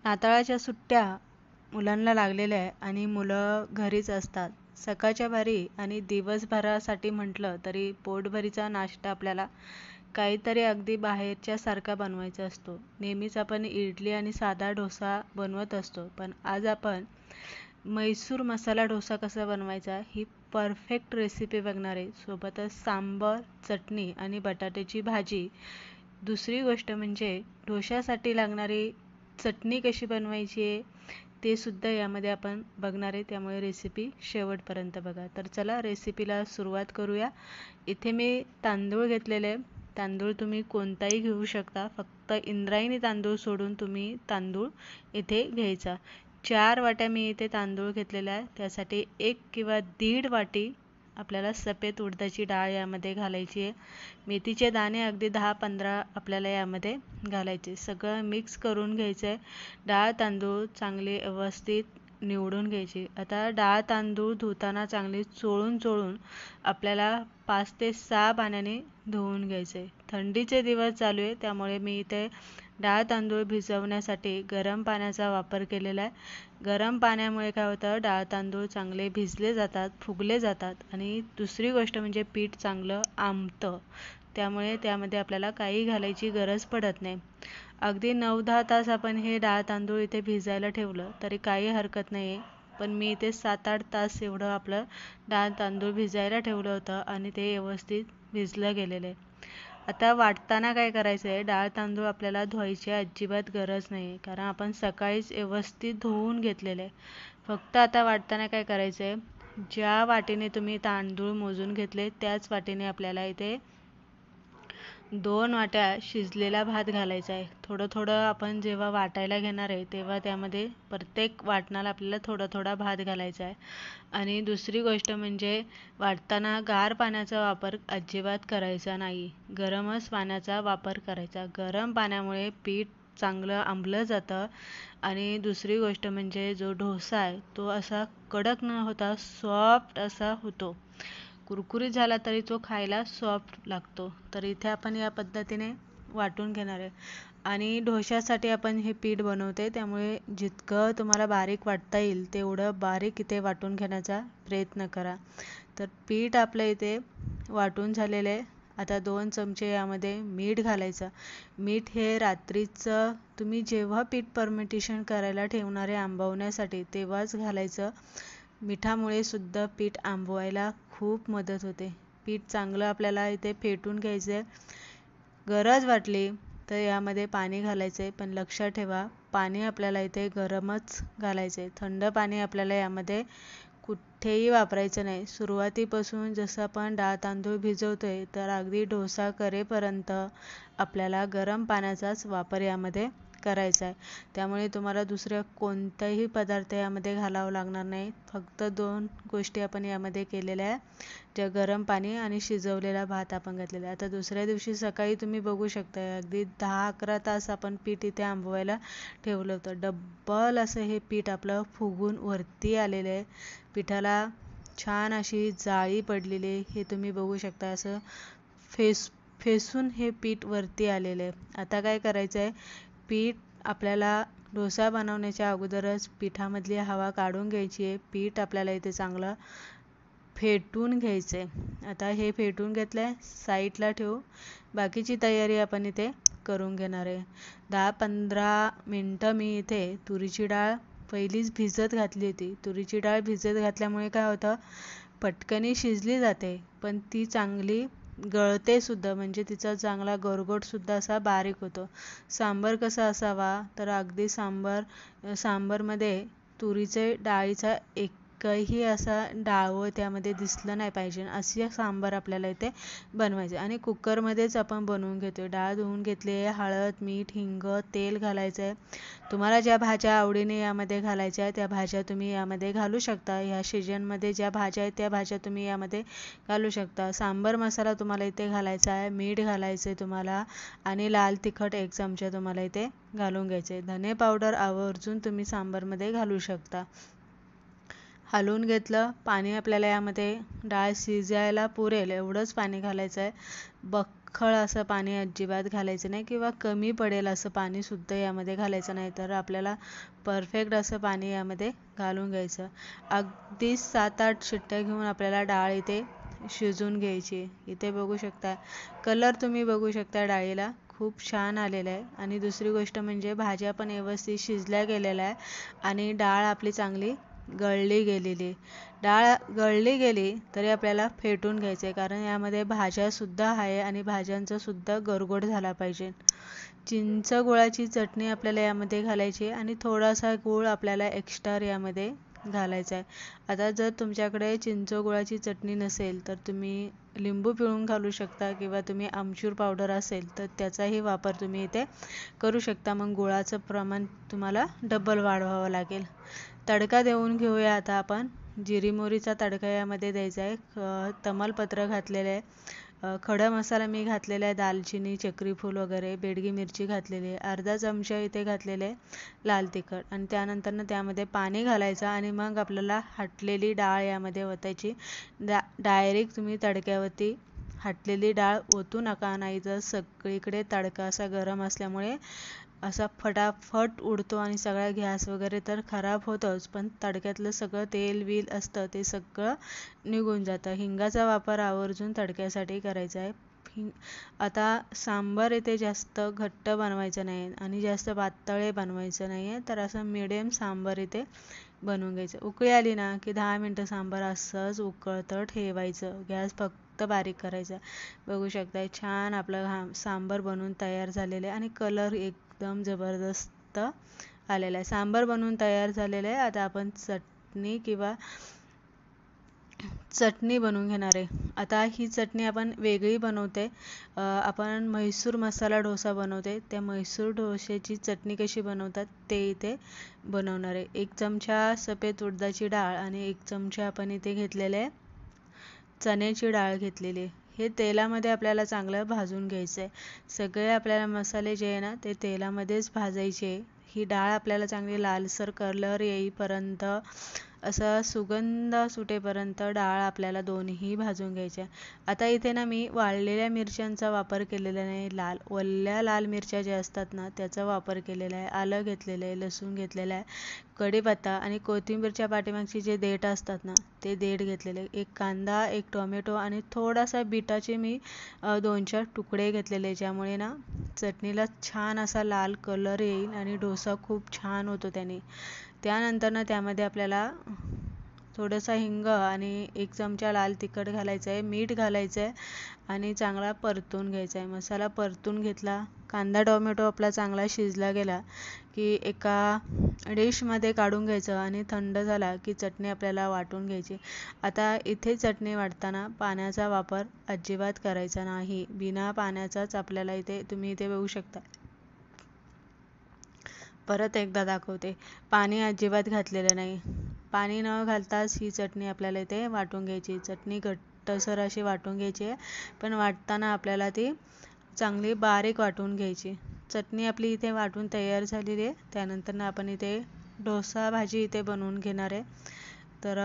नाताळाच्या सुट्ट्या मुलांना लागलेल्या आहे आणि मुलं घरीच असतात. सकाळच्या भारी आणि दिवसभरासाठी म्हटलं तरी पोटभरीचा नाश्ता आपल्याला काहीतरी अगदी बाहेरच्या सारखा बनवायचा असतो. नेहमीच आपण इडली आणि साधा डोसा बनवत असतो, पण आज आपण म्हैसूर मसाला डोसा कसा बनवायचा ही परफेक्ट रेसिपी बघणार आहे. सोबतच सांबर, चटणी आणि बटाट्याची भाजी. दुसरी गोष्ट म्हणजे डोशासाठी लागणारी चटणी कशी बनवायची आहे ते सुद्धा यामध्ये आपण बघणार आहे, त्यामुळे रेसिपी शेवटपर्यंत बघा. तर चला रेसिपीला सुरुवात करूया. इथे मी तांदूळ घेतलेले. तांदूळ तुम्ही कोणताही घेऊ शकता, फक्त इंद्रायणी तांदूळ सोडून तुम्ही तांदूळ इथे घ्यायचा. 4 वाट्या मी इथे तांदूळ घेतलेला आहे. त्यासाठी 1 किंवा 1.5 वाटी आपल्याला सफेद उडदाची डाळ यामध्ये घालायची आहे. मेथीचे दाणे अगदी 10-15 आपल्याला यामध्ये घालायचे. सगळं मिक्स करून घ्यायचं आहे. डाळ तांदूळ चांगले व्यवस्थित निवडून घ्यायची. आता डाळ तांदूळ धुताना चांगले चोळून आपल्याला 5 ते 6 पाण्याने धुवून घ्यायचे आहे. थंडीचे दिवस चालू आहे, त्यामुळे मी इथे डाळ तांदूळ भिजवण्यासाठी गरम पाण्याचा वापर केलेला आहे. गरम पाण्यामुळे काय होतं, डाळ तांदूळ चांगले भिजले जातात, फुगले जातात आणि दुसरी गोष्ट म्हणजे पीठ चांगलं आंबतं. त्यामुळे त्यामध्ये आपल्याला काही घालायची गरज पडत नाही. अगदी 9-10 तास आपण हे डाळ तांदूळ इथे भिजायला ठेवलं तरी काही हरकत नाही आहे, पण मी इथे 7-8 तास एवढं आपलं डाळ तांदूळ भिजायला ठेवलं होतं आणि ते व्यवस्थित भिजलं गेलेलं आहे. आता वाटताना काय करायचं आहे, डाळ तांदूळ आपल्याला धुवायची अजिबात गरज नाही, कारण आपण सकाळीच व्यवस्थित धुवून घेतलेलं आहे. फक्त आता वाटताना काय करायचं आहे, ज्या वाटीने तुम्ही तांदूळ मोजून घेतले त्याच वाटीने आपल्याला इथे 2 वाट्या शिजलेला भात घालायचा आहे. थोडं आपण जेव्हा वाटायला घेणार आहे तेव्हा त्यामध्ये प्रत्येक वाटणाला आपल्याला थोडा भात घालायचा आहे. आणि दुसरी गोष्ट म्हणजे वाटताना गार पाण्याचा वापर अजिबात करायचा नाही. गरमच पाण्याचा वापर करायचा. गरम पाण्यामुळे पीठ चांगलं आंबलं जातं आणि दुसरी गोष्ट म्हणजे जो डोसा आहे तो असा कडक न होता सॉफ्ट असा होतो. कुरकुरीत झाला तरी तो खायला सॉफ्ट लागतो. तर इथे आपण या पद्धतीने वाटून घेणार आहे. आणि डोशासाठी आपण हे पीठ बनवते, त्यामुळे जितकं तुम्हाला बारीक वाटता येईल तेवढं बारीक इथे वाटून घेण्याचा प्रयत्न करा. तर पीठ आपलं इथे वाटून झालेलं आहे. आता 2 चमचे यामध्ये मीठ घालायचं. मीठ हे रात्रीचं तुम्ही जेव्हा पीठ फर्मेंटेशन करायला ठेवणार आहे आंबवण्यासाठी तेव्हाच घालायचं. मिठामुळे सुद्धा पीठ आंबवायला खूप मदत होते. पीठ चांगलं आपल्याला इथे फेटून घ्यायचं आहे. गरज वाटली तर यामध्ये पाणी घालायचं आहे, पण लक्षात ठेवा पाणी आपल्याला इथे गरमच घालायचं आहे. थंड पाणी आपल्याला यामध्ये कुठेही वापरायचं नाही. सुरुवातीपासून जसं आपण डाळ तांदूळ भिजवतोय तर अगदी डोसा करेपर्यंत आपल्याला गरम पाण्याचाच वापर यामध्ये करायचा आहे. त्यामुळे तुम्हाला दुसऱ्या कोणताही पदार्थ यामध्ये घालावं लागणार नाही. फक्त 2 गोष्टी आपण यामध्ये केलेल्या आहे, ज्या गरम पाणी आणि शिजवलेला भात आपण घातलेला आहे. आता दुसऱ्या दिवशी सकाळी तुम्ही बघू शकता अगदी 10-11 तास आपण पीठ इथे आंबवायला ठेवलं होतं. डब्बल असं हे पीठ आपलं फुगून वरती आलेलं आहे. पिठाला छान अशी जाळी पडलेली आहे, हे तुम्ही बघू शकता. असं फेसून हे पीठ वरती आलेलं आहे. आता काय करायचं आहे, पीठ आपल्याला डोसा बनवण्याच्या अगोदरच पिठामधली हवा काढून घ्यायची आहे. पीठ आपल्याला इथे चांगलं फेटून घ्यायचं आहे. आता हे फेटून घेतलं आहे, साईडला ठेवू. बाकीची तयारी आपण इथे करून घेणार आहे. 10-15 मिनटं मी इथे तुरीची डाळ पहिलीच भिजत घातली होती. तुरीची डाळ भिजत घातल्यामुळे काय होतं, पटकनी शिजली जाते, पण ती चांगली गळते सुद्धा, म्हणजे तिचा चांगला गरगोटसुद्धा असा बारीक होतो. सांबर कसा असावा, तर अगदी सांबरमध्ये तुरीचे डाळीचा एकही असा डाळवं त्यामध्ये दिसलं नाही पाहिजे, अशी सांबर आपल्याला इथे बनवायचे. आणि कुकरमध्येच आपण बनवून घेतो. डाळ धुवून घेतली आहे. हळद, मीठ, हिंग, तेल घालायचं आहे. तुम्हाला ज्या भाज्या आवडीने यामध्ये घालायच्या त्या भाज्या तुम्ही यामध्ये घालू शकता. ह्या सीजनमध्ये ज्या भाज्या आहेत त्या भाज्या तुम्ही यामध्ये घालू शकता. सांबर मसाला तुम्हाला इथे घालायचा आहे. मीठ घालायचं आहे तुम्हाला आणि लाल तिखट 1 चमचा तुम्हाला इथे घालून घ्यायचे आहे. धने पावडर आवर्जून तुम्ही सांबरमध्ये घालू शकता. हलवून घेतलं. पाणी आपल्याला यामध्ये डाळ शिजायला पुरेल एवढंच पाणी घालायचं आहे. आक्खळ असं पाणी अजिबात घालायचं नाही किंवा कमी पडेल असं पाणीसुद्धा यामध्ये घालायचं नाही. तर आपल्याला परफेक्ट असं पाणी यामध्ये घालून घ्यायचं. अगदी 7-8 शिट्ट्या घेऊन आपल्याला डाळ इथे शिजवून घ्यायची. इथे बघू शकता कलर, तुम्ही बघू शकता डाळीला खूप छान आलेला आहे. आणि दुसरी गोष्ट म्हणजे भाज्या पण व्यवस्थित शिजल्या गेलेल्या आहे आणि डाळ आपली चांगली गळली गेलेली. डाळ गळली गेली तरी आपल्याला फेटून घ्यायचं आहे, कारण यामध्ये भाज्यासुद्धा आहे आणि भाज्यांचासुद्धा गरगोट झाला पाहिजे. चिंच गुळाची चटणी आपल्याला यामध्ये घालायची आणि थोडासा गूळ आपल्याला एक्स्ट्रा यामध्ये घालायचा आहे. आता जर तुमच्याकडे चिंच गुळाची चटणी नसेल तर तुम्ही लिंबू पिळून घालू शकता किंवा तुम्ही आमचूर पावडर असेल तर त्याचाही वापर तुम्ही इथे करू शकता. मग गुळाचं प्रमाण तुम्हाला डबल वाढवावं लागेल. तडका देऊन घेऊया आता आपण. जिरी मोहरीचा तडका यामध्ये द्यायचा आहे. तमालपत्र घातलेलं आहे, खडा मसाला मी घातलेला आहे, दालचिनी, चक्रीफूल वगैरे, बेडगी मिरची घातलेली आहे, अर्धा चमचा इथे घातलेले आहे लाल तिखट. आणि त्यानंतर त्यामध्ये पाणी घालायचं आणि मग आपल्याला हटलेली डाळ यामध्ये ओतायची. डायरेक्ट तुम्ही तडक्यावरती हटलेली डाळ ओतू नका, नाही तर सगळीकडे तडका असा गरम असल्यामुळे असा फटाफट उडतो आणि सगळा गॅस वगैरे तर खराब होतोच, पण तडक्यातलं सगळं तेल बिल असतं ते सगळं निघून जातं. हिंगाचा वापर आवर्जून तडक्यासाठी करायचा आहे. आता सांबार इथे जास्त घट्ट बनवायचं नाही आणि जास्त पातळ बनवायचं नाही आहे, तर असं मिडियम सांबार इथे बनवून घ्यायचं. उकळी आली ना की 10 मिनटं सांबार असंच उकळतं ठेवायचं. गॅस फक्त बारीक करायचा. बघू शकता छान आपलं सांबार बनवून तयार झालेलं आहे आणि कलर एकदम जबरदस्त आलेला आहे. सांबार बनवून तयार झालेलं आहे. आता आपण चटणी बनवून घेणार आहे. आता ही चटणी आपण वेगळी बनवते. आपण म्हैसूर मसाला डोसा बनवते, त्या म्हैसूर डोश्याची चटणी कशी बनवतात ते इथे बनवणार आहे. 1 चमचा सफेद उडदाची डाळ आणि 1 चमचा आपण इथे घेतलेले आहे चण्याची डाळ घेतलेली आहे. हे तेलामध्ये आपल्याला चांगलं भाजून घ्यायचं आहे. सगळे आपल्याला मसाले जे आहे ना ते तेलामध्येच भाजायचे. ही डाळ आपल्याला चांगली लालसर कलर येईपर्यंत, असा सुगंध सुटेपर्यंत डाळ आपल्याला दोन्ही भाजून घ्यायच्या. आता इथे ना मी वाळलेल्या मिरच्यांचा वापर केलेला नाही, वल्ल्या लाल मिरच्या ज्या असतात ना त्याचा वापर केलेला आहे. आलं घेतलेलं आहे, लसूण घेतलेलं आहे, कढीपत्ता आणि कोथिंबीरच्या पाठीमागची जे देठ असतात ना ते देठ घेतलेले, 1 कांदा, 1 टोमॅटो आणि थोडासा बीटाचे मी 2-4 तुकडे घेतलेले, ज्यामुळे ना चटणीला छान असा लाल कलर येईल आणि डोसा खूप छान होतो त्याने. त्यानंतर ना त्यामध्ये आपल्याला थोडासा हिंग आणि 1 चमचा लाल तिखट घालायचं आहे, मीठ घालायचं आहे आणि चांगला परतून घ्यायचा आहे. मसाला परतून घेतला, कांदा टोमॅटो आपला चांगला शिजला गेला की एका डिशमध्ये काढून घ्यायचं आणि थंड झाला की चटणी आपल्याला वाटून घ्यायची. आता इथे चटणी वाटताना पाण्याचा वापर अजिबात करायचा नाही. बिना पाण्याचाच आपल्याला इथे, तुम्ही इथे बघू शकता, परत एकदा दाखवते, पाणी अजिबात घातलेलं नाही. पाणी न घालताच ही चटणी आपल्याला इथे वाटून घ्यायची. चटणी घट्टसर अशी वाटून घ्यायची आहे, पण वाटताना आपल्याला ती चांगली बारीक वाटून घ्यायची. चटणी आपली इथे वाटून तयार झालेली आहे. त्यानंतर आपण इथे डोसा भाजी इथे बनवून घेणार आहे. तर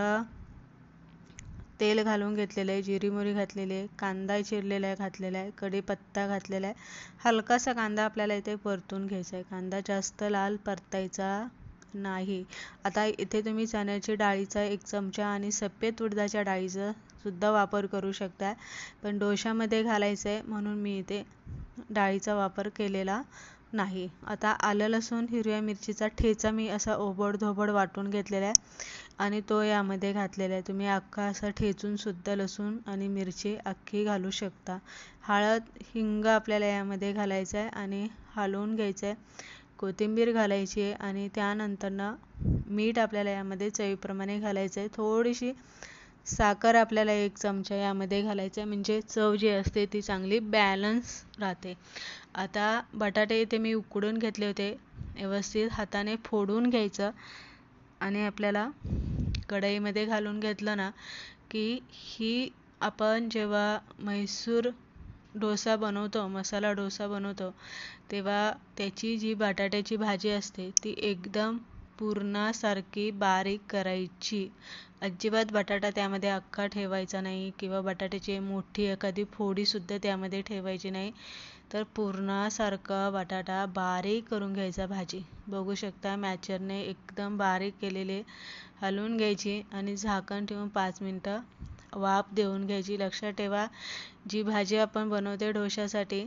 तेल घालून घेतलेलं आहे, जिरी मोहरी घातलेली आहे, कांदा चिरलेला आहे घातलेला आहे, कढीपत्ता घातलेला आहे. हलकासा कांदा आपल्याला इथे परतून घ्यायचा आहे. कांदा जास्त लाल परतायचा नाही. आता इथे तुम्ही चण्याची डाळीचा 1 चमचा आणि सफेद उडदाच्या डाळीचा सुद्धा वापर करू शकता, पण डोशामध्ये घालायचं आहे म्हणून मी इथे डाळीचा वापर केलेला नाही. आता आलं लसूण हिरव्या मिरचीचा ठेचा मी असा ओबडधोबड वाटून घेतलेला आहे आणि तो यामध्ये घातलेला आहे. तुम्ही अख्खा असा ठेचून सुद्धा लसूण आणि मिरची अख्खी घालू शकता. हळद हिंग आपल्याला यामध्ये घालायचं आहे आणि हलवून घ्यायचं आहे. कोथिंबीर घालायची आहे आणि त्यानंतर मीठ आपल्याला यामध्ये चवीप्रमाणे घालायचं आहे. थोडीशी साखर आपल्याला 1 चमचा यामध्ये घालायचं आहे, म्हणजे चव जी असते ती चांगली बॅलन्स राहते. आता बटाटे इथे मी उकडून घेतले होते, व्यवस्थित हाताने फोडून घ्यायचं आणि आपल्याला कढईमध्ये घालून घेतलं ना की ही आपण जेव्हा म्हैसूर डोसा बनवतो, मसाला डोसा बनवतो, तेव्हा त्याची जी बटाट्याची भाजी असते ती एकदम पुरणासारखी बारीक करायची. अजिबात बटाटा त्यामध्ये अख्खा ठेवायचा नाही किंवा बटाट्याची मोठी एखादी फोडीसुद्धा त्यामध्ये ठेवायची नाही. तर पुरणासारखा बटाटा बारीक करून घ्यायचा भाजी. बघू शकता मॅचरने एकदम बारीक केलेले हलवून घ्यायची आणि झाकण ठेवून 5 मिनटं वाफ देऊन घ्यायची. लक्षात ठेवा, जी भाजी आपण बनवते डोशासाठी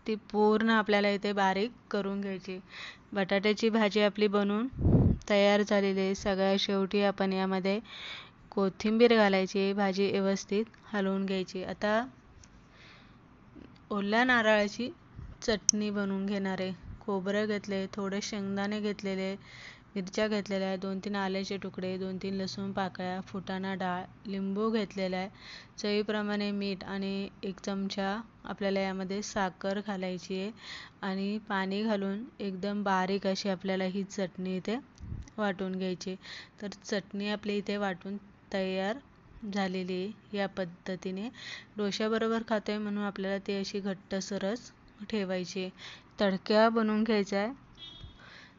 ती पूर्ण आपल्याला इथे बारीक करून घ्यायची. बटाट्याची भाजी आपली बनवून तयार झालेली आहे. सगळ्यात शेवटी आपण यामध्ये कोथिंबीर घालायची. भाजी व्यवस्थित हलवून घ्यायची. आता ओल्या नारळाची चटणी बनवून घेणार आहे. खोबरं घेतले, थोडे शेंगदाणे घेतलेले, मिरच्या घेतलेल्या आहे, 2-3 आल्याचे तुकडे, 2-3 लसूण पाकळ्या, फुटाणा डाळ, लिंबू घेतलेला आहे, चवीप्रमाणे मीठ आणि 1 चमचा आपल्याला यामध्ये साखर घालायची आहे आणि पाणी घालून एकदम बारीक अशी आपल्याला ही चटणी इथे वाटून घ्यायची. तर चटणी आपली इथे वाटून तयार झालेली आहे. या पद्धतीने डोश्याबरोबर खातोय म्हणून आपल्याला ती अशी घट्टसरच ठेवायची. तडका बनवून घ्यायचा आहे.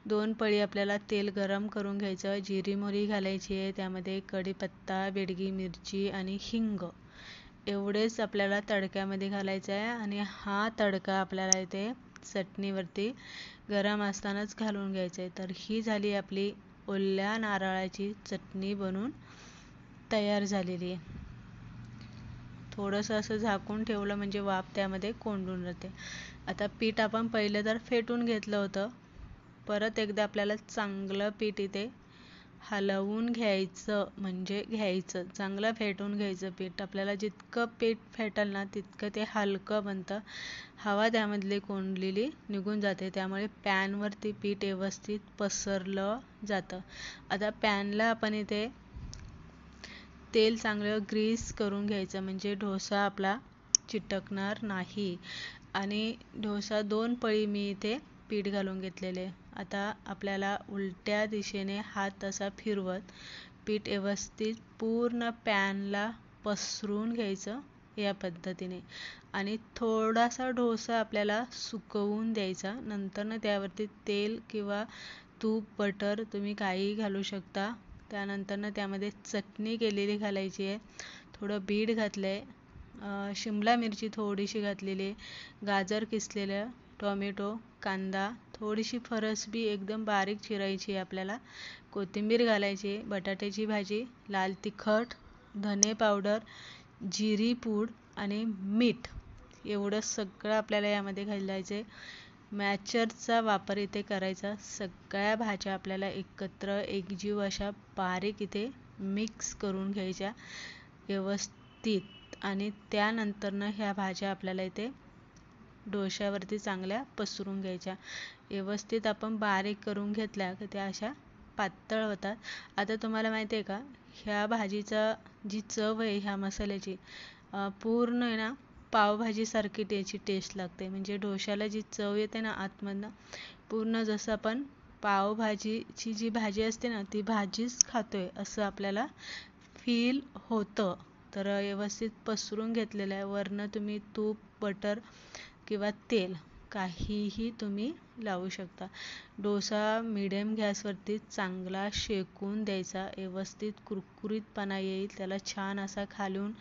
2 पळी आपल्याला तेल गरम करून घ्यायचं. जिरी मोहरी घालायची आहे. त्यामध्ये कढीपत्ता, बेडगी मिरची आणि हिंग एवढेच आपल्याला तडक्यामध्ये घालायचं आहे आणि हा तडका आपल्याला इथे चटणीवरती गरम असतानाच घालून घ्यायचं आहे. तर ही झाली आपली ओल्या नारळाची चटणी बनून तयार झालेली आहे. थोडंसं असं झाकून ठेवलं म्हणजे वाफ त्यामध्ये कोंडून राहते. आता पीठ आपण पहिलं तर फेटून घेतलं होतं. परत एकदा आपल्याला चांगलं पीठ इथे हलवून घ्यायचं, म्हणजे घ्यायचं, चांगलं फेटून घ्यायचं पीठ. आपल्याला जितकं पीठ फेटेल ना तितकं ते हलकं बनतं. हवा त्यामधली कोंडलेली निघून जाते, त्यामुळे पॅनवरती पीठ व्यवस्थित पसरलं जातं. आता पॅनला आपण इथे तेल चांगलं ग्रीस करून घ्यायचं, म्हणजे डोसा आपला चिटकणार नाही. आणि डोसा 2 पळी मी इथे पीठ घालून घेतलेले. आता आपल्याला उलट्या दिशेने हात असा फिरवत पीठ व्यवस्थित पूर्ण पॅनला पसरून घ्यायचं या पद्धतीने आणि थोडासा डोसा आपल्याला सुकवून द्यायचा. नंतर त्यावरती तेल किंवा तूप, बटर तुम्ही काहीही घालू शकता. त्यानंतर त्यामध्ये चटणी केलेली घालायची आहे. थोडं बीट घातलं आहे, शिमला मिरची थोडीशी घातलेली आहे, गाजर किसलेलं, टोमॅटो, कांदा, थोडीशी फरसबी एकदम बारीक चिरायची आहे आपल्याला, कोथिंबीर घालायची, बटाट्याची भाजी, लाल तिखट, धने पावडर, जिरी पूड आणि मीठ एवढं सगळं आपल्याला यामध्ये घालायचं आहे. मॅचरचा वापर इथे करायचा. सगळ्या भाज्या आपल्याला एकत्र एकजीव अशा बारीक इथे मिक्स करून घ्यायच्या व्यवस्थित आणि त्यानंतरनं ह्या भाज्या आपल्याला इथे डोश्यावरती चांगल्या पसरून घ्यायच्या. व्यवस्थित आपण बारीक करून घेतल्या की त्या अशा पातळ होतात. आता तुम्हाला माहिती आहे का, ह्या भाजीचा जी चव आहे ह्या मसाल्याची पूर्ण आहे ना पावभाजीसारखी त्याची टेस्ट लागते. म्हणजे डोश्याला जी चव येते ना आतमधनं, पूर्ण जसं आपण पावभाजीची जी भाजी असते ना ती भाजीच खातोय असं आपल्याला फील होतं. तर व्यवस्थित पसरून घेतलेलं आहे. वरनं तुम्ही तूप, बटर किंवा तेल काहीही तुम्ही लावू शकता. डोसा मिडियम गॅसवरती चांगला शेकून द्यायचा. व्यवस्थित कुरकुरीतपणा येईल, त्याला छान असा खालून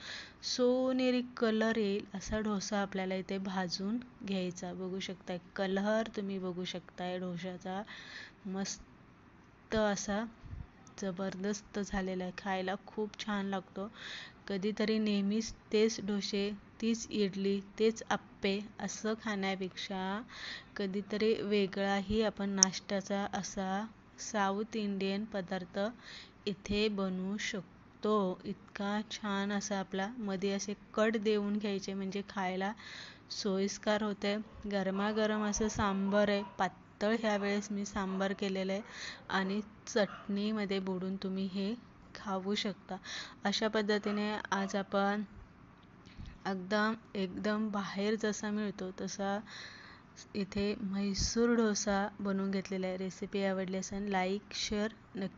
सोनेरी कलर येईल असा डोसा आपल्याला इथे भाजून घ्यायचा. बघू शकताय कलर, तुम्ही बघू शकताय डोशाचा मस्त असा जबरदस्त झालेला आहे. खायला खूप छान लागतो. कधीतरी नेहमीच तेच डोसे, तीच इडली, तेच आप्पे असं खाण्यापेक्षा कधीतरी वेगळाही आपण नाश्त्याचा असा साऊथ इंडियन पदार्थ इथे बनवू शकतो. इतका छान असा आपला मध्ये असे कट देऊन घ्यायचे म्हणजे खायला सोयीस्कर होते. गरमागरम असं सांबार आहे, पातळ ह्यावेळेस मी सांबार केलेलं आहे आणि चटणीमध्ये बुडून तुम्ही हे खाऊ शकता. अशा पद्धतीने आज आपण एकदम बाहेर जसा मिळतो तसा इथे म्हैसूर डोसा बनवून घेतलेला आहे. रेसिपी आवडली असेल लाईक शेअर नक्की